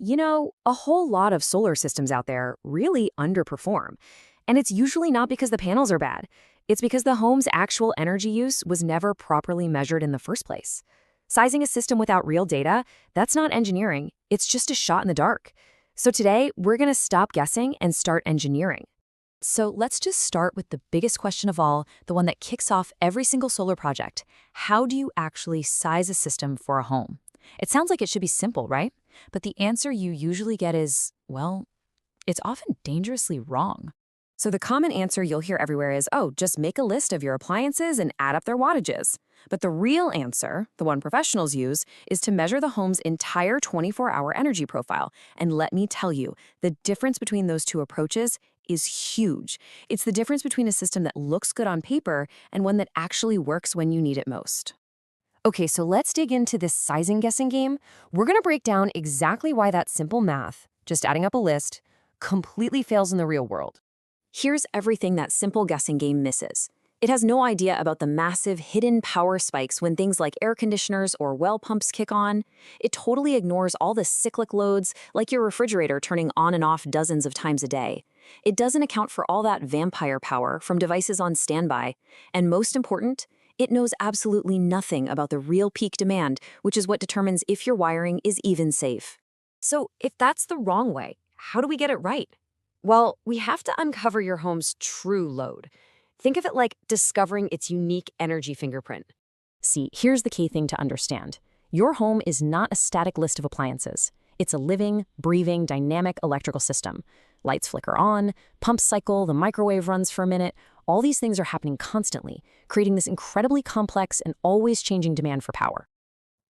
A whole lot of solar systems out there really underperform. And it's usually not because the panels are bad. It's because the home's actual energy use was never properly measured in the first place. Sizing a system without real data, that's not engineering. It's just a shot in the dark. So today, we're going to stop guessing and start engineering. So let's just start with the biggest question of all, the one that kicks off every single solar project. How do you actually size a system for a home? It sounds like it should be simple, right? But the answer you usually get is, well, it's often dangerously wrong. So the common answer you'll hear everywhere is, oh, just make a list of your appliances and add up their wattages. But the real answer, the one professionals use, is to measure the home's entire 24-hour energy profile. And let me tell you, the difference between those two approaches is huge. It's the difference between a system that looks good on paper and one that actually works when you need it most. Okay, so let's dig into this sizing guessing game. We're going to break down exactly why that simple math, just adding up a list, completely fails in the real world. Here's everything that simple guessing game misses. It has no idea about the massive hidden power spikes when things like air conditioners or well pumps kick on. It totally ignores all the cyclic loads, like your refrigerator turning on and off dozens of times a day. It doesn't account for all that vampire power from devices on standby. And most important, it knows absolutely nothing about the real peak demand, which is what determines if your wiring is even safe. So if that's the wrong way, how do we get it right? Well, we have to uncover your home's true load. Think of it like discovering its unique energy fingerprint. See, here's the key thing to understand. Your home is not a static list of appliances. It's a living, breathing, dynamic electrical system. Lights flicker on, pumps cycle, the microwave runs for a minute. All these things are happening constantly, creating this incredibly complex and always changing demand for power.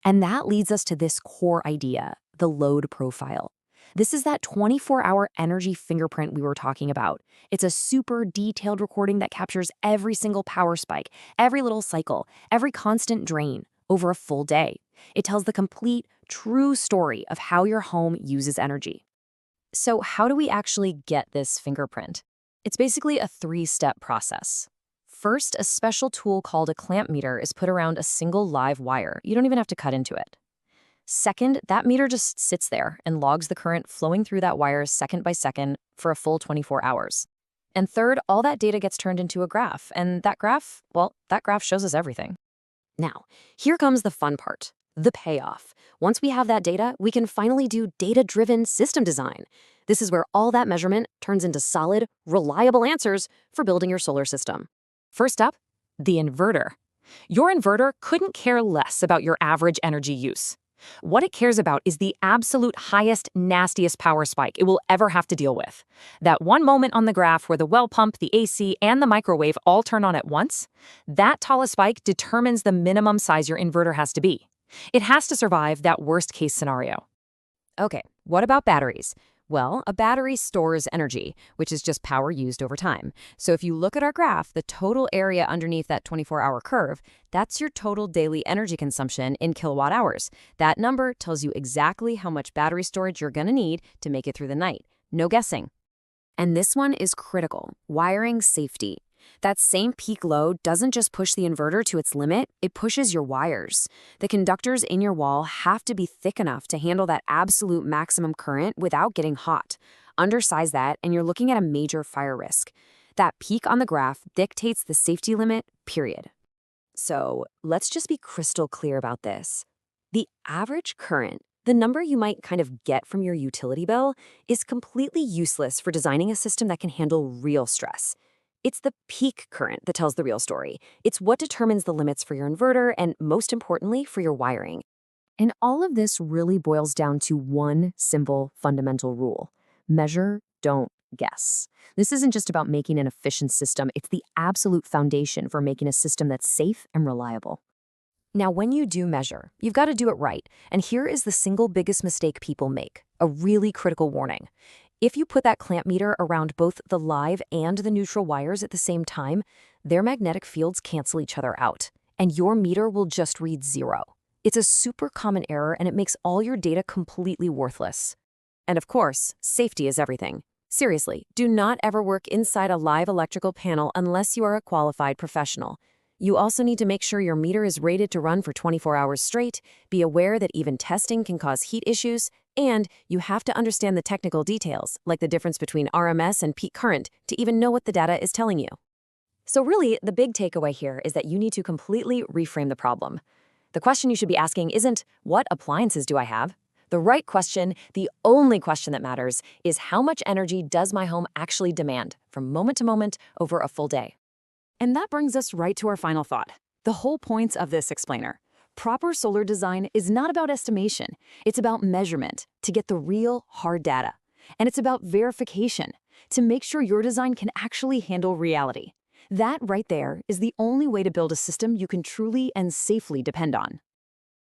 And that leads us to this core idea, the load profile. This is that 24-hour energy fingerprint we were talking about. It's a super detailed recording that captures every single power spike, every little cycle, every constant drain over a full day. It tells the complete, true story of how your home uses energy. So how do we actually get this fingerprint? It's basically a 3-step process. First, a special tool called a clamp meter is put around a single live wire. You don't even have to cut into it. Second, that meter just sits there and logs the current flowing through that wire second by second for a full 24 hours. And third, all that data gets turned into a graph, and that graph shows us everything. Now, here comes the fun part, the payoff. Once we have that data, we can finally do data-driven system design. This is where all that measurement turns into solid, reliable answers for building your solar system. First up, the inverter. Your inverter couldn't care less about your average energy use. What it cares about is the absolute highest, nastiest power spike it will ever have to deal with. That one moment on the graph where the well pump, the AC, and the microwave all turn on at once, that tallest spike determines the minimum size your inverter has to be. It has to survive that worst-case scenario. Okay, what about batteries? Well, a battery stores energy, which is just power used over time. So if you look at our graph, the total area underneath that 24-hour curve, that's your total daily energy consumption in kilowatt hours. That number tells you exactly how much battery storage you're going to need to make it through the night. No guessing. And this one is critical, wiring safety. That same peak load doesn't just push the inverter to its limit, it pushes your wires. The conductors in your wall have to be thick enough to handle that absolute maximum current without getting hot. Undersize that, and you're looking at a major fire risk. That peak on the graph dictates the safety limit, period. So let's just be crystal clear about this. The average current, the number you might kind of get from your utility bill, is completely useless for designing a system that can handle real stress. It's the peak current that tells the real story. It's what determines the limits for your inverter and, most importantly, for your wiring. And all of this really boils down to one simple fundamental rule. Measure, don't guess. This isn't just about making an efficient system. It's the absolute foundation for making a system that's safe and reliable. Now, when you do measure, you've got to do it right. And here is the single biggest mistake people make, a really critical warning. If you put that clamp meter around both the live and the neutral wires at the same time, their magnetic fields cancel each other out, and your meter will just read 0. It's a super common error, and it makes all your data completely worthless. And of course, safety is everything. Seriously, do not ever work inside a live electrical panel unless you are a qualified professional. You also need to make sure your meter is rated to run for 24 hours straight, be aware that even testing can cause heat issues, And you have to understand the technical details, like the difference between RMS and peak current, to even know what the data is telling you. So really, the big takeaway here is that you need to completely reframe the problem. The question you should be asking isn't, what appliances do I have? The right question, the only question that matters, is how much energy does my home actually demand from moment to moment over a full day? And that brings us right to our final thought. The whole point of this explainer. Proper solar design is not about estimation. It's about measurement to get the real, hard data. And it's about verification to make sure your design can actually handle reality. That right there is the only way to build a system you can truly and safely depend on.